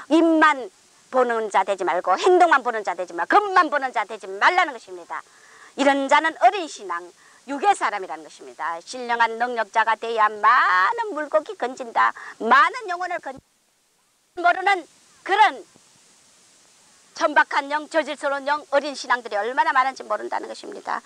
입만 보는 자 되지 말고 행동만 보는 자 되지 말고 겉만 보는 자 되지 말라는 것입니다. 이런 자는 어린 신앙, 육의 사람이라는 것입니다. 신령한 능력자가 돼야 많은 물고기 건진다. 많은 영혼을 모르는 그런 천박한 영, 저질스러운 영, 어린 신앙들이 얼마나 많은지 모른다는 것입니다.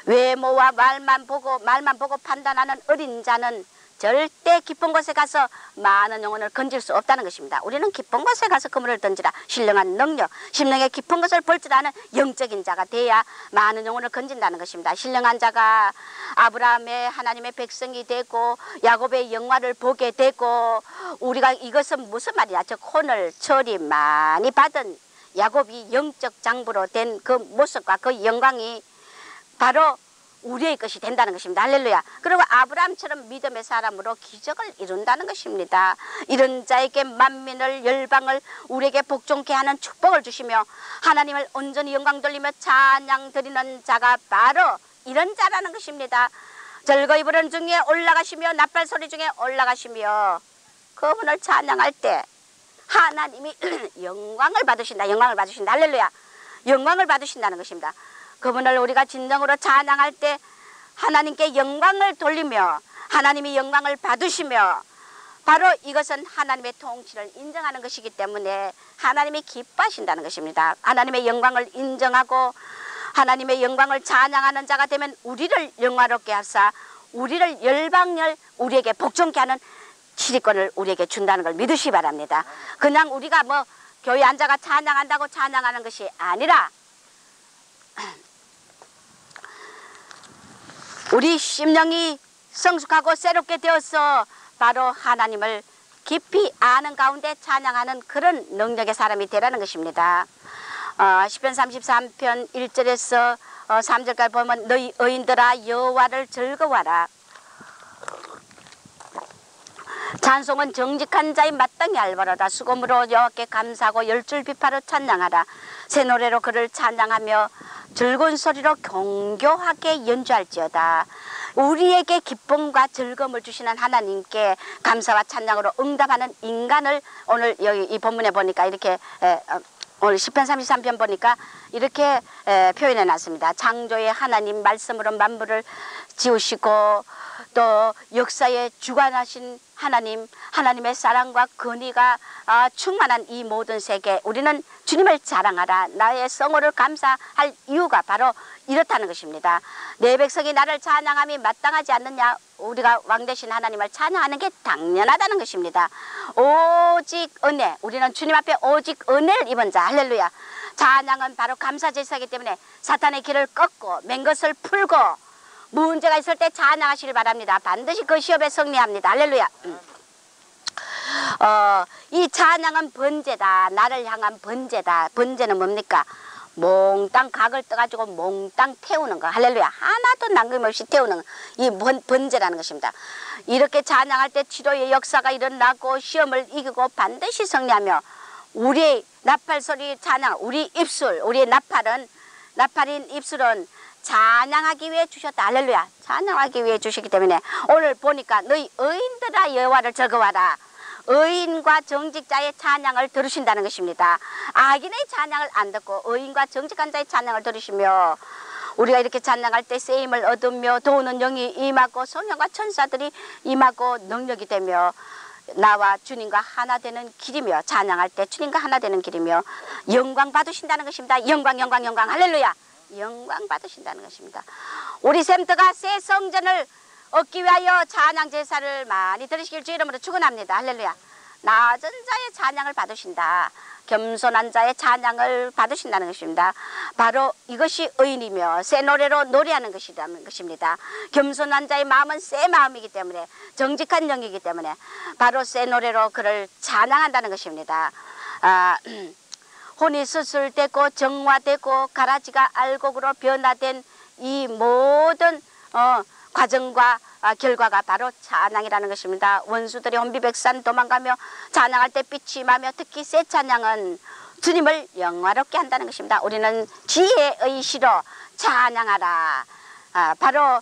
외모와 말만 보고 판단하는 어린 자는 절대 깊은 곳에 가서 많은 영혼을 건질 수 없다는 것입니다. 우리는 깊은 곳에 가서 그물을 던지라. 신령한 능력, 심령의 깊은 것을 볼 줄 아는 영적인 자가 돼야 많은 영혼을 건진다는 것입니다. 신령한 자가 아브라함의 하나님의 백성이 되고 야곱의 영화를 보게 되고 우리가 이것은 무슨 말이야? 즉 혼을 처리 많이 받은 야곱이 영적 장부로 된 그 모습과 그 영광이 바로 우리의 것이 된다는 것입니다. 할렐루야. 그리고 아브라함처럼 믿음의 사람으로 기적을 이룬다는 것입니다. 이런 자에게 만민을 열방을 우리에게 복종케 하는 축복을 주시며 하나님을 온전히 영광 돌리며 찬양 드리는 자가 바로 이런 자라는 것입니다. 즐거이 부르는 중에 올라가시며 나팔 소리 중에 올라가시며 그분을 찬양할 때 하나님이 영광을 받으신다. 영광을 받으신다. 할렐루야. 영광을 받으신다는 것입니다. 그분을 우리가 진정으로 찬양할 때 하나님께 영광을 돌리며 하나님이 영광을 받으시며 바로 이것은 하나님의 통치를 인정하는 것이기 때문에 하나님이 기뻐하신다는 것입니다. 하나님의 영광을 인정하고 하나님의 영광을 찬양하는 자가 되면 우리를 영화롭게 하사 우리를 열방열 우리에게 복종케 하는 치리권을 우리에게 준다는 걸 믿으시기 바랍니다. 그냥 우리가 뭐 교회 앉아가 찬양한다고 찬양하는 것이 아니라 우리 심령이 성숙하고 새롭게 되어서 바로 하나님을 깊이 아는 가운데 찬양하는 그런 능력의 사람이 되라는 것입니다. 시편 33편 1절에서 3절까지 보면 너희 의인들아 여호와를 즐거워하라. 찬송은 정직한 자의 마땅히 알바로다. 수고무로 여호와께 감사하고 열줄 비파로 찬양하라. 새 노래로 그를 찬양하며 즐거운 소리로 경교하게 연주할지어다. 우리에게 기쁨과 즐거움을 주시는 하나님께 감사와 찬양으로 응답하는 인간을 오늘 여기 이 본문에 보니까 이렇게 오늘 시편 33편 보니까 이렇게 표현해 놨습니다. 창조의 하나님 말씀으로 만물을 지으시고 또 역사에 주관하신 하나님, 하나님의 사랑과 권위가 충만한 이 모든 세계 우리는 주님을 자랑하라. 나의 성호를 감사할 이유가 바로 이렇다는 것입니다. 내 백성이 나를 찬양함이 마땅하지 않느냐. 우리가 왕 되신 하나님을 찬양하는 게 당연하다는 것입니다. 오직 은혜, 우리는 주님 앞에 오직 은혜를 입은 자. 할렐루야. 찬양은 바로 감사 제사이기 때문에 사탄의 길을 꺾고 맨 것을 풀고 문제가 있을 때 찬양하시길 바랍니다. 반드시 그 시험에 승리합니다. 할렐루야. 이 찬양은 번제다. 나를 향한 번제다. 번제는 뭡니까? 몽땅 각을 떠가지고 몽땅 태우는 거. 할렐루야. 하나도 남김없이 태우는 이 번제라는 것입니다. 이렇게 찬양할 때 치료의 역사가 일어나고 시험을 이기고 반드시 승리하며 우리의 나팔 소리 찬양, 우리 입술, 우리의 나팔인 입술은 찬양하기 위해 주셨다. 할렐루야. 찬양하기 위해 주시기 때문에 오늘 보니까 너희 의인들아 여호와를 즐거워하라. 의인과 정직자의 찬양을 들으신다는 것입니다. 악인의 찬양을 안 듣고 의인과 정직한 자의 찬양을 들으시며 우리가 이렇게 찬양할 때 쓰임을 얻으며 도우는 영이 임하고 성령과 천사들이 임하고 능력이 되며 나와 주님과 하나 되는 길이며 찬양할 때 주님과 하나 되는 길이며 영광 받으신다는 것입니다. 영광 영광 영광 할렐루야. 영광 받으신다는 것입니다. 우리 샘터가 새 성전을 얻기 위하여 찬양 제사를 많이 드리시길 주 이름으로 축원합니다. 할렐루야. 낮은 자의 찬양을 받으신다. 겸손한 자의 찬양을 받으신다는 것입니다. 바로 이것이 의인이며 새 노래로 노래하는 것이라는 것입니다. 겸손한 자의 마음은 새 마음이기 때문에, 정직한 영이기 때문에 바로 새 노래로 그를 찬양한다는 것입니다. 혼이 수술되고 정화되고 가라지가 알곡으로 변화된 이 모든 과정과 결과가 바로 찬양이라는 것입니다. 원수들이 혼비백산 도망가며 찬양할 때 빛이 임하며, 특히 새 찬양은 주님을 영화롭게 한다는 것입니다. 우리는 지혜의 시로 찬양하라. 바로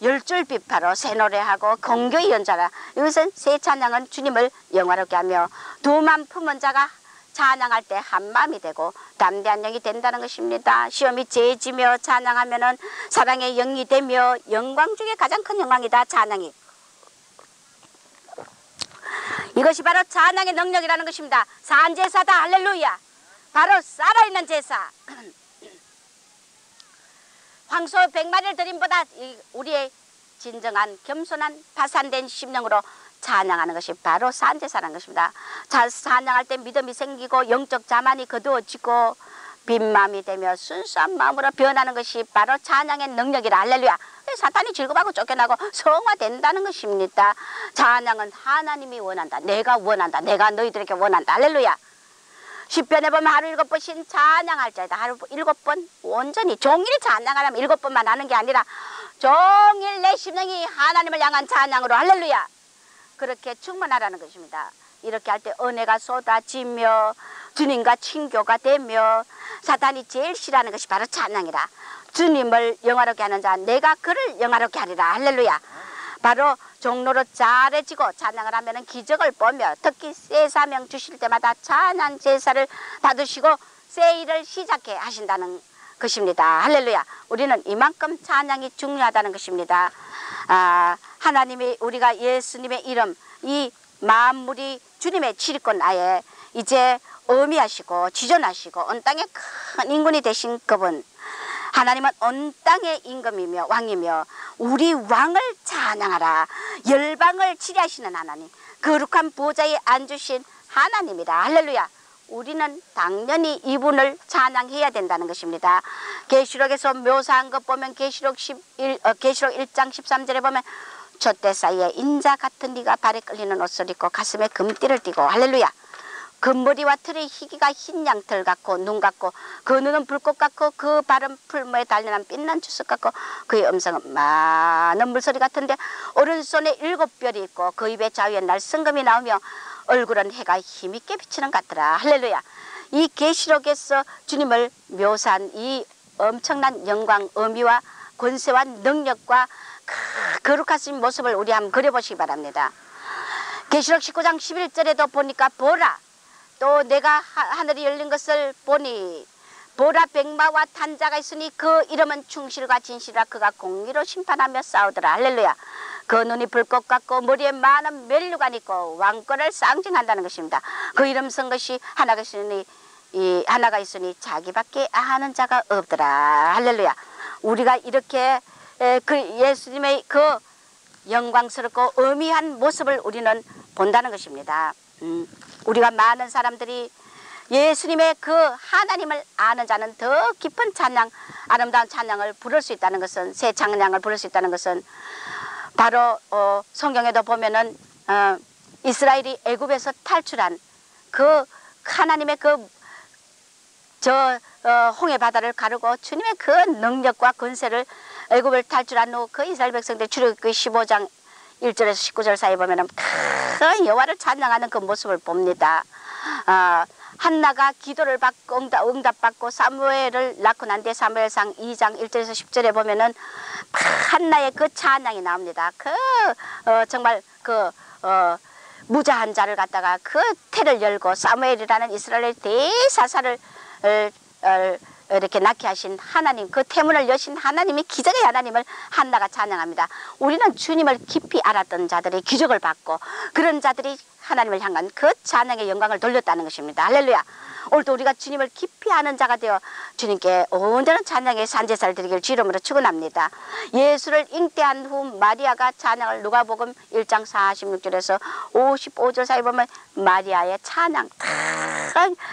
열줄빛 바로 새 노래하고 공교의 연자라. 이것은 새 찬양은 주님을 영화롭게 하며, 두 마음 품은 자가 찬양할 때 한마음이 되고 담대한 영이 된다는 것입니다. 시험이 재지며 찬양하면은 사랑의 영이 되며, 영광 중에 가장 큰 영광이다, 찬양이. 이것이 바로 찬양의 능력이라는 것입니다. 산제사다. 할렐루야. 바로 살아있는 제사. 황소 100마리를 드림보다 우리의 진정한 겸손한 파산된 심령으로 찬양하는 것이 바로 산제사라는 것입니다. 찬양할 때 믿음이 생기고 영적 자만이 거두어지고 빈 마음이 되며 순수한 마음으로 변하는 것이 바로 찬양의 능력이라. 할렐루야. 사탄이 즐거워하고 쫓겨나고 성화된다는 것입니다. 찬양은 하나님이 원한다. 내가 원한다. 내가 너희들에게 원한다. 할렐루야. 시편에 보면 하루 7번씩 찬양할 자이다. 하루 7번 온전히 종일 찬양하려면 7번만 하는 게 아니라 종일 내 심령이 하나님을 향한 찬양으로, 할렐루야, 그렇게 충만하라는 것입니다. 이렇게 할 때 은혜가 쏟아지며 주님과 친교가 되며, 사탄이 제일 싫어하는 것이 바로 찬양이라. 주님을 영화롭게 하는 자, 내가 그를 영화롭게 하리라. 할렐루야. 바로 종로로 잘해지고 찬양을 하면 기적을 보며, 특히 새 사명 주실 때마다 찬양 제사를 받으시고 새 일을 시작해 하신다는 것입니다. 할렐루야. 우리는 이만큼 찬양이 중요하다는 것입니다. 하나님이, 우리가 예수님의 이름, 이 만물이 주님의 지리권 아에 이제 어미하시고 지존하시고 온 땅의 큰 인군이 되신 그분, 하나님은 온 땅의 임금이며 왕이며 우리 왕을 찬양하라. 열방을 치리하시는 하나님, 거룩한 보좌에 앉으신 하나님이라. 할렐루야. 우리는 당연히 이분을 찬양해야 된다는 것입니다. 계시록에서 묘사한 것 보면 계시록 1장 13절에 보면 촛대 사이에 인자 같은 네가 발에 끌리는 옷을 입고 가슴에 금띠를 띠고, 할렐루야, 금머리와 털의 희기가 흰 양털 같고 눈 같고 그 눈은 불꽃 같고 그 발은 풀무에 단련한 빛난 주석 같고 그의 음성은 많은 물소리 같은데 오른손에 7별이 있고 그 입에 좌우에 날성금이 나오며 얼굴은 해가 힘있게 비치는 것 같더라. 할렐루야. 이 계시록에서 주님을 묘사한 이 엄청난 영광, 의미와 권세와 능력과 거룩하신 모습을 우리 한번 그려보시기 바랍니다. 계시록 19장 11절에도 보니까 보라, 또 내가 하늘이 열린 것을 보니 보라, 백마와 탄자가 있으니 그 이름은 충실과 진실이라. 그가 공의로 심판하며 싸우더라. 할렐루야. 그 눈이 불꽃 같고 머리에 많은 멸류관이 있고 왕권을 상징한다는 것입니다. 그 이름 쓴 것이 하나가 있으니 자기밖에 아는 자가 없더라. 할렐루야. 우리가 이렇게 그 예수님의 그 영광스럽고 의미한 모습을 우리는 본다는 것입니다. 우리가 많은 사람들이 예수님의 그 하나님을 아는 자는 더 깊은 찬양, 아름다운 찬양을 부를 수 있다는 것은, 새 찬양을 부를 수 있다는 것은 바로 성경에도 보면은 이스라엘이 애굽에서 탈출한 그 하나님의 홍해 바다를 가르고 주님의 그 능력과 권세를, 애굽을 탈출한 후 그 이스라엘 백성들 출애굽기 15장 1절에서 19절 사이 보면은 그 여호와를 찬양하는 그 모습을 봅니다. 한나가 기도를 받고 응답받고 사무엘을 낳고 난 뒤에 사무엘상 2장 1절에서 10절에 보면은 한나의 그 찬양이 나옵니다. 정말 무자한 자를 갖다가 그 태를 열고 사무엘이라는 이스라엘 대사사를 이렇게 낳게 하신 하나님, 그 태문을 여신 하나님이, 기적의 하나님을 한나가 찬양합니다. 우리는 주님을 깊이 알았던 자들이 기적을 받고 그런 자들이 하나님을 향한 그 찬양의 영광을 돌렸다는 것입니다. 할렐루야. 오늘도 우리가 주님을 깊이 아는 자가 되어 주님께 온전한 찬양의 산제사를 드리길 주 이름으로 축원합니다. 예수를 잉태한 후 마리아가 찬양을 누가복음 1장 46절에서 55절 사이 보면 마리아의 찬양,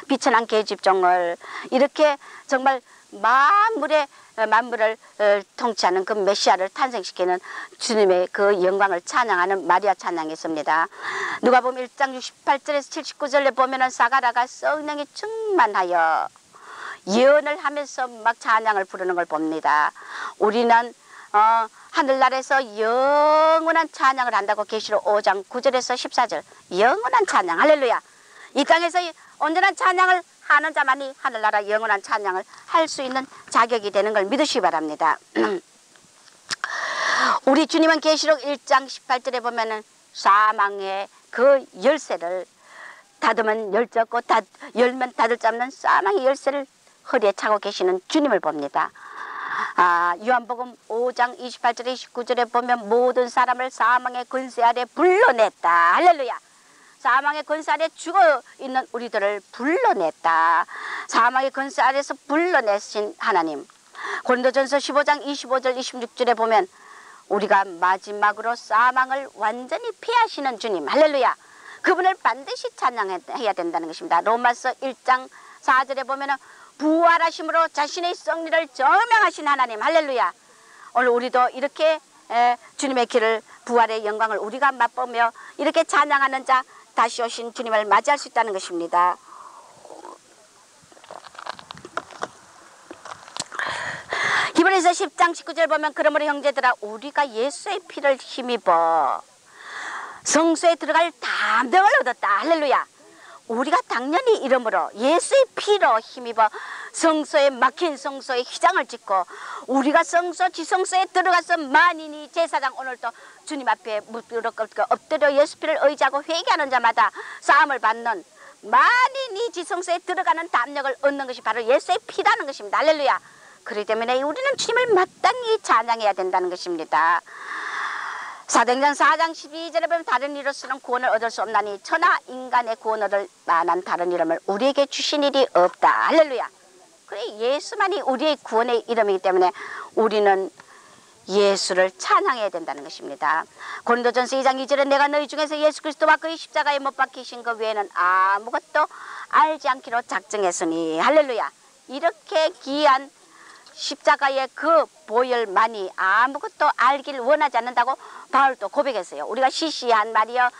비천한 계집종을 이렇게 정말 만물을 통치하는 그 메시아를 탄생시키는 주님의 그 영광을 찬양하는 마리아 찬양이 있습니다. 누가복음 1장 68절에서 79절에 보면은 사가랴가 성령이 충만하여 예언을 하면서 막 찬양을 부르는 걸 봅니다. 우리는 하늘나라에서 영원한 찬양을 한다고 계시록 5장 9절에서 14절 영원한 찬양, 할렐루야. 이 땅에서 온전한 찬양을 하는 자만이 하늘나라 영원한 찬양을 할 수 있는 자격이 되는 걸 믿으시기 바랍니다. 우리 주님은 계시록 1장 18절에 보면은 사망의 그 열쇠를 닫으면 열잡고 열면 닫을 자 없는 사망의 열쇠를 허리에 차고 계시는 주님을 봅니다. 요한복음 5장 28절에 29절에 보면 모든 사람을 사망의 권세 아래 불러냈다. 할렐루야. 사망의 권세 아래 죽어있는 우리들을 불러냈다. 사망의 권세 아래서 불러내신 하나님. 고린도전서 15장 25절 26절에 보면 우리가 마지막으로 사망을 완전히 피하시는 주님, 할렐루야. 그분을 반드시 찬양해야 된다는 것입니다. 로마서 1장 4절에 보면 부활하심으로 자신의 승리를 증명하신 하나님, 할렐루야. 오늘 우리도 이렇게 주님의 길을, 부활의 영광을 우리가 맛보며 이렇게 찬양하는 자, 다시 오신 주님을 맞이할 수 있다는 것입니다. 히브리서 10장 19절 보면 그러므로 형제들아 우리가 예수의 피를 힘입어 성소에 들어갈 담력을 얻었다. 할렐루야. 우리가 당연히 이름으로 예수의 피로 힘입어 성소에 막힌 성소에 휘장을 짓고 우리가 성소 지성소에 들어가서 만인이 제사장 오늘도 주님 앞에 무릎 꿇고 엎드려 예수 피를 의지하고 회개하는 자마다 사함을 받는 만인이 지성소에 들어가는 담력을 얻는 것이 바로 예수의 피라는 것입니다. 할렐루야. 그렇기 때문에 우리는 주님을 마땅히 찬양해야 된다는 것입니다. 사도행전 4장 12절에 보면 다른 이로서는 구원을 얻을 수 없나니 천하 인간의 구원 얻을 만한 다른 이름을 우리에게 주신 일이 없다. 할렐루야. 그래 예수만이 우리의 구원의 이름이기 때문에 우리는 예수를 찬양해야 된다는 것입니다. 고린도전서 2장 2절에 내가 너희 중에서 예수 그리스도와 그의 십자가에 못 박히신 것 외에는 아무것도 알지 않기로 작정했으니 할렐루야. 이렇게 귀한 십자가의 그 보혈만이 아무것도 알기를 원하지 않는다고 바울도 고백했어요. 우리가 시시한 말이요,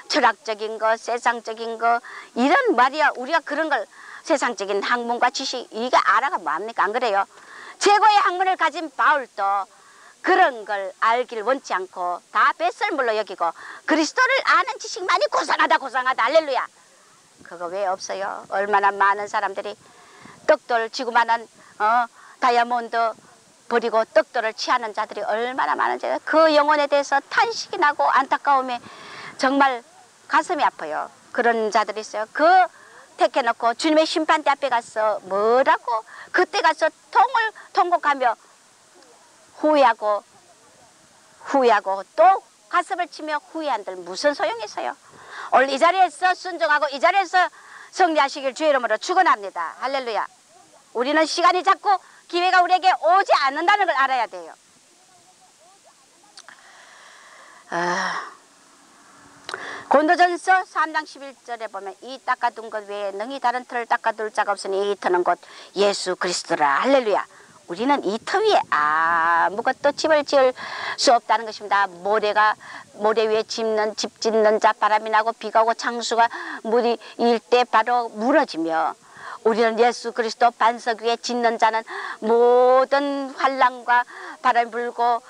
철학적인 거, 세상적인 거, 이런 말이요, 우리가 그런 걸 세상적인 학문과 지식 이게 알아가 뭐합니까? 안 그래요? 최고의 학문을 가진 바울도 그런 걸 알기를 원치 않고 다 뱃설물로 여기고 그리스도를 아는 지식만이 고상하다 고상하다. 할렐루야. 그거 왜 없어요? 얼마나 많은 사람들이 떡돌 지구만한 다이아몬드 버리고 떡돌을 취하는 자들이 얼마나 많은지 그 영혼에 대해서 탄식이 나고 안타까움에 정말 가슴이 아파요. 그런 자들이 있어요. 그 택해놓고 주님의 심판대 앞에 가서 뭐라고 그때 가서 통곡하며 후회하고 또 가슴을 치며 후회한들 무슨 소용이 있어요. 오늘 이 자리에서 순종하고 이 자리에서 승리하시길 주의 이름으로 축원합니다. 할렐루야. 우리는 시간이 자꾸 기회가 우리에게 오지 않는다는 걸 알아야 돼요. 고린도전서 3장 11절에 보면 이 닦아둔 것 외에 능히 다른 터를 닦아둘 자가 없으니 이 터는 곧 예수 그리스도라. 할렐루야. 우리는 이 터 위에 아무것도 집을 지을 수 없다는 것입니다. 모래 위에 집 짓는 자 바람이 나고 비가 오고 창수가 물이 일 때 바로 무너지며 우리는 예수 그리스도 반석 위에 짓는 자는 모든 환난과 바람이 불고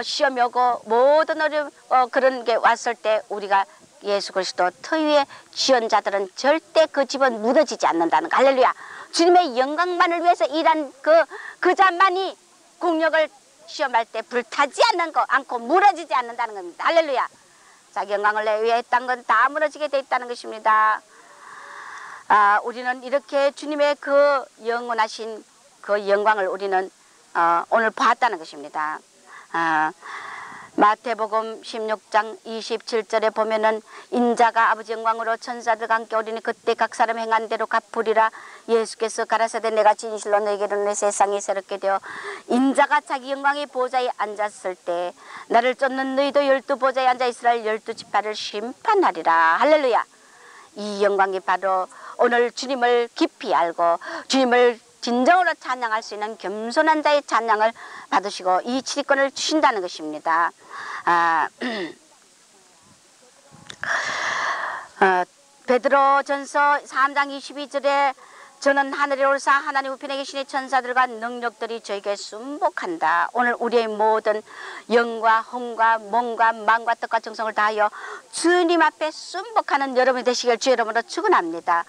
시험이 오고 모든 어려움 그런 게 왔을 때 우리가 예수 그리스도 터 위에 지은 자들은 절대 그 집은 무너지지 않는다는 거. 할렐루야. 주님의 영광만을 위해서 일한 그 자만이 공력을 시험할 때 불타지 않고 무너지지 않는다는 겁니다. 할렐루야. 자기 영광을 내 위해 했던 건 다 무너지게 돼 있다는 것입니다. 우리는 이렇게 주님의 그 영원하신 그 영광을 우리는 오늘 봤다는 것입니다. 마태복음 16장 27절에 보면은 인자가 아버지 영광으로 천사들과 함께 오리니 그때 각 사람 행한 대로 갚으리라. 예수께서 가라사대 내가 진실로 너에게 이르노니 세상이 새롭게 되어 인자가 자기 영광의 보좌에 앉았을 때 나를 쫓는 너희도 12보좌에 앉아 이스라엘 12지파를 심판하리라. 할렐루야. 이 영광이 바로 오늘 주님을 깊이 알고 주님을 진정으로 찬양할 수 있는 겸손한 자의 찬양을 받으시고 이 지휘권을 주신다는 것입니다. 베드로전서 3장 22절에 저는 하늘에 올사 하나님 우편에 계신 천사들과 능력들이 저에게 순복한다. 오늘 우리의 모든 영과 혼과 몸과 마음과 뜻과 정성을 다하여 주님 앞에 순복하는 여러분이 되시길 주의 이름으로 축원합니다.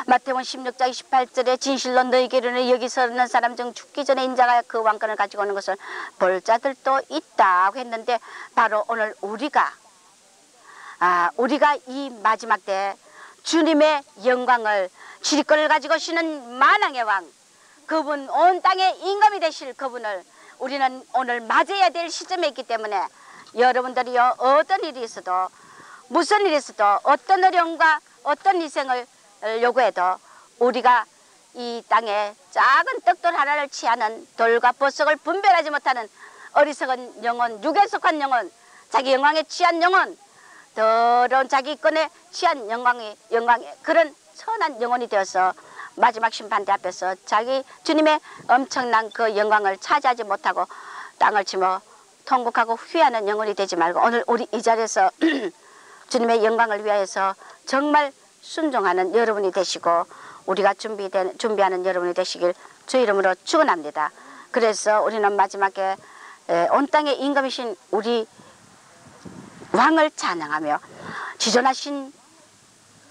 마태복음 16장 28절에 진실로 너희에게 이르노니 여기서 있는 사람 중 죽기 전에 인자가 그 왕권을 가지고 오는 것을 볼 자들도 있다고 했는데 바로 오늘 우리가 이 마지막 때 주님의 영광을 지휘권을 가지고 오시는 만왕의 왕 그분 온 땅의 임금이 되실 그분을 우리는 오늘 맞이해야 될 시점에 있기 때문에 여러분들이요 어떤 일이 있어도 무슨 일이 있어도 어떤 어려움과 어떤 희생을 요구해도 우리가 이 땅에 작은 떡돌 하나를 취하는 돌과 보석을 분별하지 못하는 어리석은 영혼, 육에 속한 영혼, 자기 영광에 취한 영혼, 더러운 자기 권에 취한 영광의 그런 선한 영혼이 되어서 마지막 심판대 앞에서 자기 주님의 엄청난 그 영광을 차지하지 못하고 땅을 치며 통곡하고 후회하는 영혼이 되지 말고 오늘 우리 이 자리에서 주님의 영광을 위하여서 정말 순종하는 여러분이 되시고 우리가 준비하는 여러분이 되시길 주 이름으로 축원합니다. 그래서 우리는 마지막에 온 땅의 임금이신 우리 왕을 찬양하며 지존하신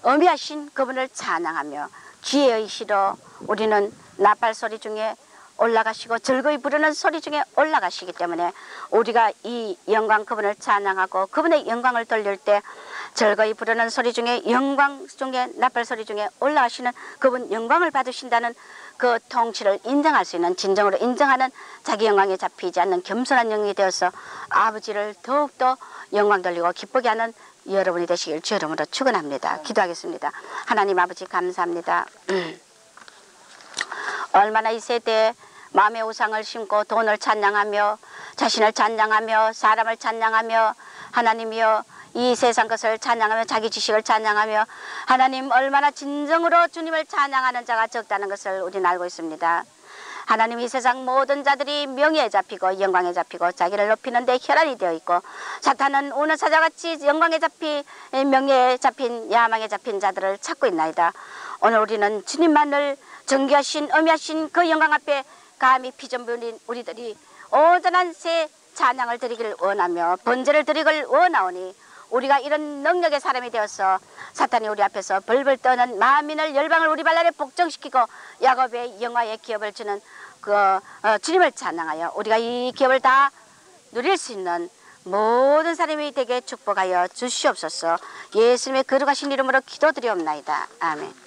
어미하신 그분을 찬양하며 지혜의 시로 우리는 나팔 소리 중에 올라가시고 즐거이 부르는 소리 중에 올라가시기 때문에 우리가 이 영광 그분을 찬양하고 그분의 영광을 돌릴 때 즐거이 부르는 소리 중에 영광 중에 나팔 소리 중에 올라가시는 그분 영광을 받으신다는 그 통치를 인정할 수 있는 진정으로 인정하는 자기 영광에 잡히지 않는 겸손한 영이 되어서 아버지를 더욱더 영광 돌리고 기쁘게 하는 여러분이 되시길 주 이름으로 축원합니다. 기도하겠습니다. 하나님 아버지 감사합니다. 얼마나 이 세대에 마음의 우상을 심고 돈을 찬양하며 자신을 찬양하며 사람을 찬양하며 하나님이여 이 세상 것을 찬양하며 자기 지식을 찬양하며 하나님 얼마나 진정으로 주님을 찬양하는 자가 적다는 것을 우리는 알고 있습니다. 하나님 이 세상 모든 자들이 명예에 잡히고 영광에 잡히고 자기를 높이는 데 혈안이 되어 있고 사탄은 우는 사자같이 영광에 잡힌 명예에 잡힌 야망에 잡힌 자들을 찾고 있나이다. 오늘 우리는 주님만을 정귀하신 어미하신 그 영광 앞에 감히 피좀 부린 우리들이 온전한 새 찬양을 드리기를 원하며 번제를 드리기를 원하오니 우리가 이런 능력의 사람이 되어서 사탄이 우리 앞에서 벌벌 떠는 만민을 열방을 우리 발 아래 복종시키고 야곱의 영화의 기업을 주는 그 주님을 찬양하여 우리가 이 기업을 다 누릴 수 있는 모든 사람이 되게 축복하여 주시옵소서. 예수님의 거룩하신 이름으로 기도드리옵나이다. 아멘.